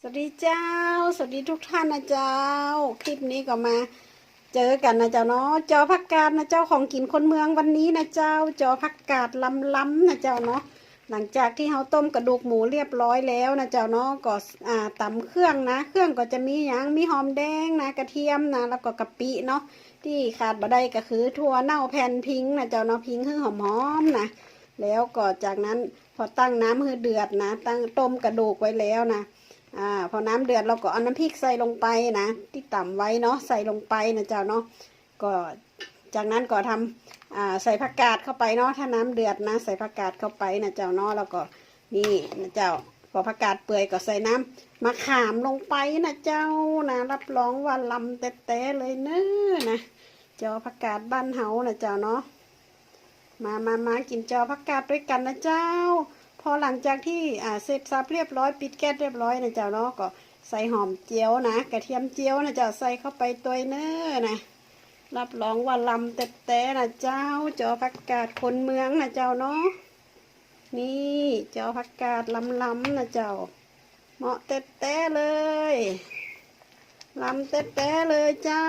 สวัสดีเจ้าสวัสดีทุกท่านนะเจ้าคลิปนี้ก็มาเจอกันนะเจ้าเนาะจอผักกาดนะเจ้าของกินคนเมืองวันนี้นะเจ้าจอผักกาดล้ำนะเจ้าเนาะหลังจากที่เราต้มกระดูกหมูเรียบร้อยแล้วนะเจ้าเนาะก็ตำเครื่องนะเครื่องก็จะมีอย่างมีหอมแดงนะกระเทียมนะแล้วก็กะปิเนาะที่ขาดบ่ได้ก็คือถั่วเน่าแผ่นพิงนะเจ้าเนาะพิงคือหอมๆนะแล้วก็จากนั้นพอตั้งน้ำให้เดือดนะตั้งต้มกระดูกไว้แล้วนะ พอน้ำเดือดเราก็เอาน้ำพริกใส่ลงไปนะที่ต่ำไว้เนาะใส่ลงไปนะเจ้าเนาะก็จากนั้นก็ทำใส่ผักกาดเข้าไปเนาะถ้าน้ำเดือดนะใส่ผักกาดเข้าไปนะเจ้าเนาะแล้วก็นี่นะเจ้าพอผักกาดเปื่อยก็ใส่น้ำมะขามลงไปนะเจ้านะรับรองว่าลำแต้ๆเลยเนอะนะจอผักกาดบ้านเฮานะเจ้าเนาะมากินจอผักกาดด้วยกันนะเจ้าพอหลังจากที่เสร็จสับเรียบร้อยปิดแก๊สเรียบร้อยนะเจ้าเนาะก็ใส่หอมเจียวนะกระเทียมเจียวนะเจ้าใส่เข้าไปตัวเนื้อนะรับรองว่าลำแต้ๆนะเจ้าจอผักกาดคนเมืองนะเจ้าเนาะนี่จอผักกาดล้ำนะเจ้าเหมาะแต้ๆเลยลำแต้ๆเลยเจ้า